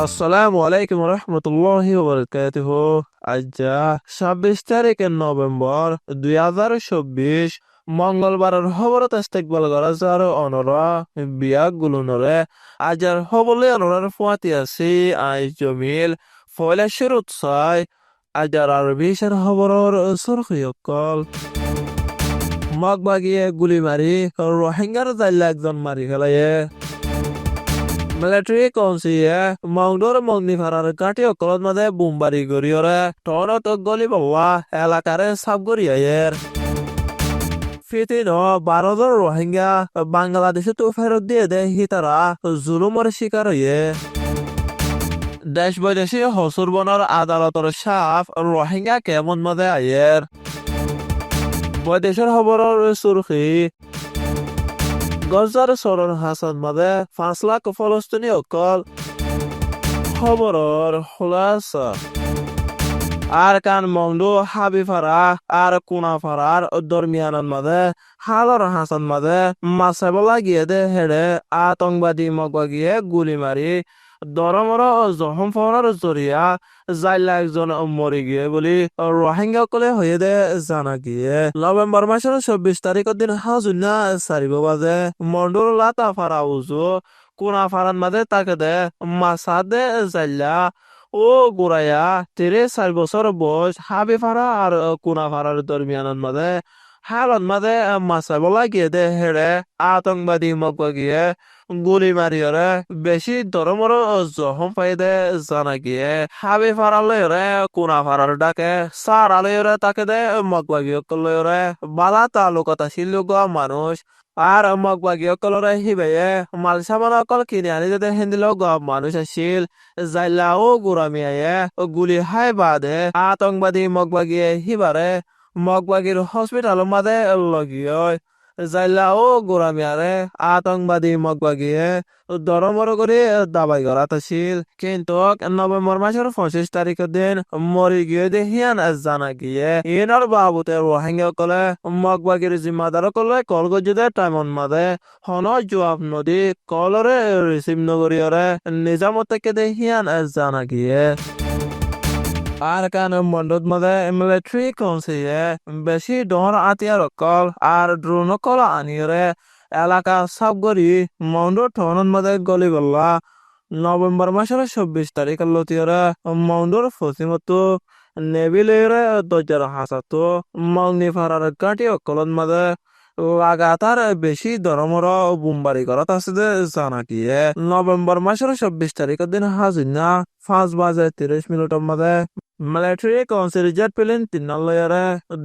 আসসালামু আলাইকুম রহমতুল্লাহি ওয়াবারাকাতুহু। আজ ২৬ তারিখের নভেম্বর ২০২৪ মঙ্গলবারের খবরত ইস্তেকবাল করা যার অনরা বিয়াক গুলুনরে আজার হবলে অনরার ফুয়াতি আছি আই জমিল ফয়লা শুরুত ছয় আজার আরবিশের খবরের সুরখিয়কল মগবাগিয়ে গুলি মারি রোহিঙ্গার জাইলা একজন মারি ফেলায়ে মিলিটারি কনসিয়ে মংডোর মংনি ফারার কাটি অকলত মাদে বুমবারি গরিয়রে টনত গলি বাবা এলাকারে সাব গরিয়ায়ের ফিতিন ভারতের রোহিঙ্গা বাংলাদেশে তো ফেরত দিয়ে দেয় হিতারা জুলুমের শিকার হয়ে দেশ বৈদেশি হসুর বনের আদালতের সাফ রোহিঙ্গা কেমন মাদে আয়ের বৈদেশের খবরের সুরখি গজার সরর হাসান মাদে ৫ লাখ ফলস্তিনি অকল খবরের খুলাসা আর কান মংডু হাবিফারা আর কুনাফারার দরমিয়ানের মাঝে হালর হাসান মাঝে মাসাবলা গিয়ে দে হেডে আতঙ্কবাদী মগবাগিয়ে গুলি মারি দরমর জখম ফরার জরিয়া জাইলা একজন মরি গিয়ে বলি রোহিঙ্গা কলে হয়ে দে জানা গিয়ে নভেম্বর মাসের ২৪ তারিখের দিন হাজুনা ৪ বাজে মন্ডুর লাতা ফারা উজু কুনাফারান মাঝে তাকে দে মাসা দে জাইলা ও গোড়াইয়া ৪ বছর বয়স হাবিফারা আর কুনাফারার দরমিয়ানের মাঝে হালত মাঝে মাসা বলা গিয়ে দে হেড়ে আতঙ্কবাদী মকবা গিয়ে গুলি মারিয়রে বেশি ধরমর জখম পাই দে জানা গিয়ে হাবিফারা লয়রে কুনাফারার ডাকে সারা লয়রে তাকে দে মকবা গিয়ে লয়রে বালা তালুকতা শিল্লুক মানুষ আর মগবাগী অকলরে হিবাইয়ে মাল সামান অকল কিনে আনি যাতে হিন্দিল মানুষ আসিল জাইলা ও গুরামিয়ায়ে গুলি হাই বাদে আতঙ্কবাদী মগবাগিয়ে হিবারে মগবাগির হসপিটাল মাদে লগিয় জাইলা ও গুরামিয়ারে আতঙ্কবাদী মগবাগিয়ে দরমর করে দাবাই করা আছিল কিন্তু নভেম্বর মাসের ২৫ তারিখের দিন মরি গিয়ে দেখিয়ান জানা গিয়ে ইনার বাবুতে রোহিঙ্গা কলে মগবাগির জিম্মাদার কলে কল গজিদে টাইমন মাদে হন জুয়াব নদী কলরে রিসিভ নগরীয়রে নিজামতকে দেখিয়ান জানা গিয়ে আর কান মন্ডত মাদে মিলিটারি কনসিয়ে বেশি ডর আতিয়ার কল আর ড্রোন কল আনিয়রে এলাকা সাবগরি মন্ড টনন মাদে গলি গল্লা নভেম্বর মাসের ২৪ তারিখের লতিয়রে মন্ডর ফসিমতো নেবিলেরে দরজার হাসাতো মংনি ফারার কাটি অকলন মাদে লাগাতার বেশি ধরমর বুমবারি করা আছে জানা গিয়ে নভেম্বর মাসের ২৪ তারিখের দিন হাজিনা ৫ বাজে ৩০ মিনিটের মাঝে military council jet plane ৩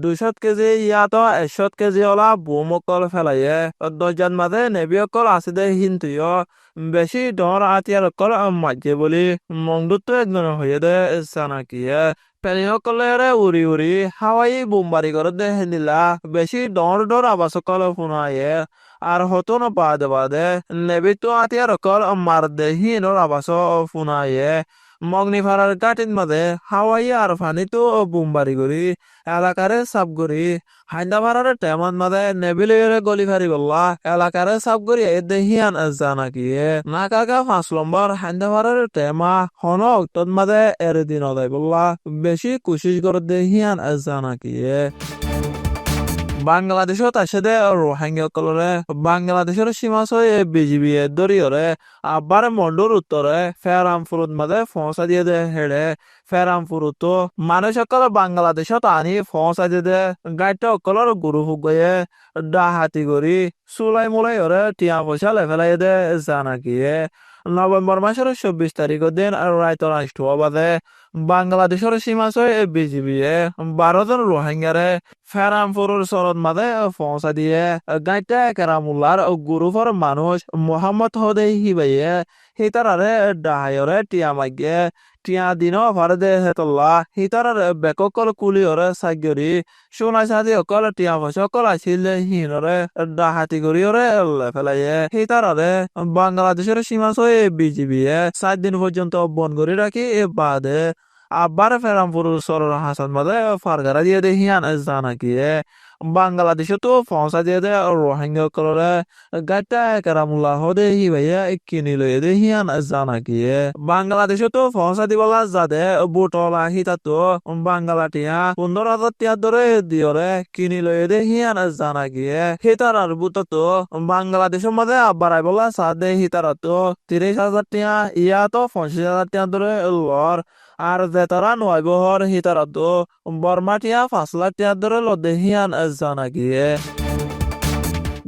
২০০ KG ইয়াতো ১০০ কেজি ওলা বুমকল ফেলাইয়ে দরজার মাঝে নেবি অকল আছে হিন্তুয় বেশি ডর আতিয়ার অকল মাঝে বলি মংদুত্ব একজন হয়ে দে জানা গিয়ে পেনিসকলেৰে উৰি উৰি হাৱাই বোমবাৰী কৰে দে হেন্দিলা বেছি ডৰ ডৰ আৱাজ অকল শুনায়ে আর হতো না বাদে বাদে নেবিতো আতিয়ার অকল মার দেহিনৰ আৱাজ শুনায়ে মগ্নি ফারার গাটির মাঝে হাওয়াই আর ফানিতো বোমবারি করি এলাকারে সাব করি হাইন্দা ফারার টেমন মাঝে নেবিলের গলি ফারি বললা এলাকারে সাব করি দেহিয়ান জানা গিয়ে না কাকা ৫ নম্বর হাইন্দা ফারার টেমা হন অক্টর মাঝে এর দিন অদাই বললা বেশি কুশিস করে দেহিয়ান জানা গিয়ে বাংলাদেশত আছে দে রোহিঙ্গাসকলরে বাংলাদেশের সীমা ছয় বিজিবি দরিয়রে আবার মন্ডুর উত্তরে ফেরামপুরত মাঝে পৌঁছা দিয়ে দে হেড়ে ফেরামপুরত মানুষ সকল বাংলাদেশত আনি পৌঁছা দিয়ে দে গাইড অকলর গুরু হুগয়ে ডাহাতি করি চুলাই মুলাই ওরে টিয়া পয়সা লেফেলাই দে জানা গিয়ে নভেম্বর মাসের ২৪ তারিখের দিন রায়তর রাষ্ট্র বাদে বাংলাদেশের সীমা ছয় বিজিবিয়ে ১২ জন রোহিঙ্গারে ফেরামপুরের সরদ মাঝে পৌঁছা দিয়ে গাইটা কেরামুল্লার গুরুফর মানুষ মোহাম্মদ হদে হিবাইয়ে হিতারারে ডাহায়রে টিয়া মাগিয়ে টিয়া দিন ফারে দে হেতল্লা হিতারার বেককল কুলিয়রে সাগরি সোনাই সাদি অকল টিয়া পয়সা অকল আছিল হিনরে ডাহাতি করিয়রে ফেলাইয়ে হিতারারে বাংলাদেশের সীমা ছয় বিজিবিয়ে ৪ দিন পর্যন্ত বন করে রাখি এ বাদে আবার ফেরামপুর সরর হাসান মাদে ফারগারা দিয়ে দেহিয়ান জানা গিয়ে বাংলাদেশে তো পৌঁছা দিয়ে দে রোহিঙ্গা কলরে গাইটা কেরামুল্লাহ হদে হিবাইয়া কিনি লয়ে দে হিয়ান জানা গিয়ে বাংলাদেশে তো পৌঁছা দিবলা যাদে বুটলা হিতা তো বাংলাটিয়া 15,000 টিয়া ধরে দিয়রে কিনি লয়ে দে হিয়ান জানা গিয়ে হিতারার বুট তো বাংলাদেশের মধ্যে বাড়াই বলা সাদে হিতারা তো 30,000 টিয়া ইয়া তো 50,000 টিয়া ধরে লর আর যেতারা নয় বহর হিতারা তো বর্মাটিয়া 5 লাখ টিয়া ধরে লদে হিয়ান জানা গিয়ে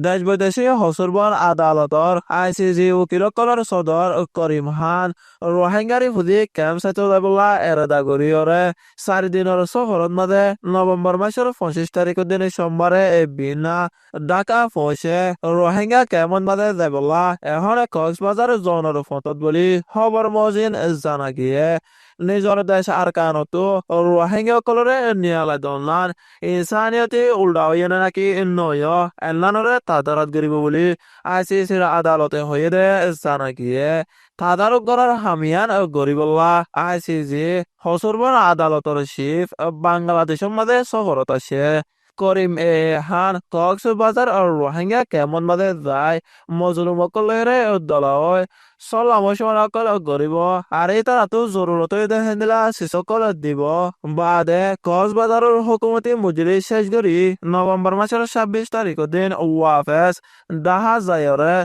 দেশ বৈদেশিক হসুরবন আদালতর আইসিজি উকিলকলৰ সদর করিম খান রোহিঙ্গারি ফুজি কেম্প সাইতলাবলা এৰেদা গরিয়রে 4 দিনের সফরত মাঝে নভেম্বর মাসের 25 তারিখের দিনে সোমবারে বিনা ঢাকা পৌঁছে রোহিঙ্গা কেমন মাঝে যাবলা এখন কক্সবাজার জনের ফটত বলি খবর মজিন জানা গিয়ে নিজর দেশ আর কানতো রোহিঙ্গাসকলরে নিয়ালাই দলান ইনসানিয়তি উল্টাও নাকি নয় এলানরে তাদারত গরিব বলি আইসিসির আদালতে হয়ে দে জানা গিয়ে তাদারক করার হামিয়ান গরিবল্লা আইসিজি হসুরবন আদালতর শিফ বাংলাদেশের মাঝে শহরত আছে করিম খান কক্সবাজার আর রোহিঙ্গা কেমন মাঝে যায় মজলুমকলেরে দলায় সলামশনকল গরিব আর এই তারা তো জরুরত দেখেন দিলা শিশকল দিব বাদে কক্সবাজারের হুকুমতি মজুরি শেষ করি নভেম্বর মাসের 26 তারিখের দিন ওয়াফেস ডাহা যায়রে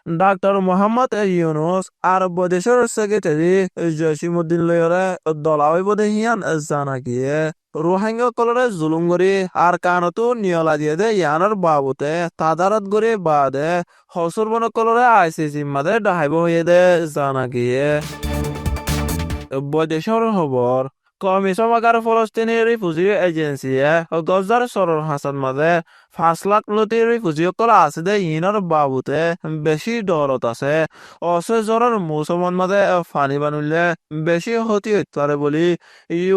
ডাক্তার মোহাম্মদ ইউনুস আর বৈদেশের সেক্রেটারি জসিমুদ্দিন লয়রে দলাওই বদে হিয়ান জানা গিয়ে রোহিঙ্গা কলরে জুলুম করি আর কানতো নিয়লা দিয়ে দে ইয়ানোর বাবুতে তাদারত করে বাদে হসুর বন কলরে আইসিসি মাদে ডাহাইব হয়ে দে জানা গিয়ে বৈদেশের খবর কমিশন আকার ফলস্তিনি রিফিউজি এজেন্সিয়ে গজার সরর হাসান মাঝে 5 লাখ লতি রিফিউজিসকল আছে দে ইনর বাবুতে বেশি দরত আছে অসে জ্বরের মৌসুমন মাঝে ফানি বানুলে বেশি ক্ষতি হইতে পারে বলি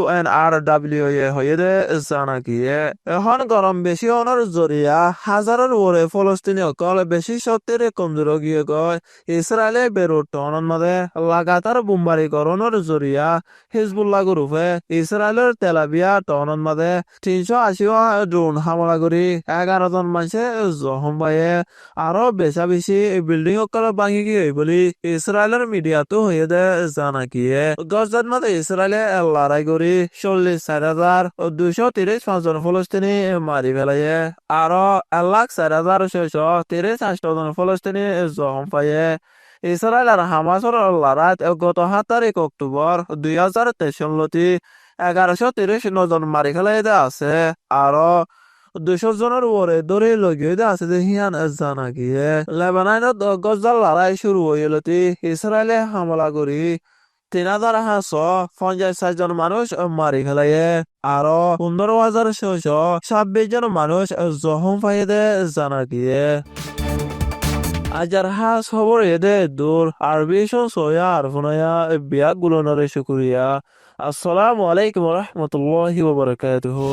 UNRWA হয়ে দে জানা গিয়ে এখন গরম বেশি হওয়ার জরিয়া হাজারের ওরে ফলস্তিনি অকল বেশি শক্তির কমজোর গিয়ে গয় ইসরায়েলে বেরোট টনের মাঝে লাগাতার বোমবারি করণের জরিয়া হিজবুল্লাহ গ্রুপে ইসরায়েলের তেলাবিয়া টনের মাঝে 380 ড্রোন হামলা করি 11 জন মানুষে জখম পায়ে আরো বেশি বিল্ডিং অকল ভাঙি গিয়ে বলি ইসরায়েলের মিডিয়াতো হয়ে দে জানা গিয়ে গজার মাঝে ইসরায়েলে লড়াই করি 44,235 জন ফলস্তিনি মারি ফেলাইয়ে আরো 1,04,630 জন ফলস্তিনি জখম পায়ে ইসরায়েল আর হামাসের লড়াইত গত 7 তারিখ অক্টোবর 2023 লতি 1,139 জন মারি ফেলাই আছে আরো 200 জনের উপরে ধরে লगिয়ে আছে যে হিয়ান জানা গিয়ে লেবাননত গজাল লড়াই শুরু হইলতি ইসরায়েলে হামলা করি 3,550 জন মানুষ মারি ফেলাইয়ে আরো 15,626 জন মানুষ জখম পাইয়ে জানা গিয়ে আজার হাস খবর এদে দূর আরবিশন সোয়া আরফুনায়া বিয়া গুলনরে শুকুরিয়া আসসালামু আলাইকুম ওয়া রাহমাতুল্লাহি ওয়া বারাকাতুহু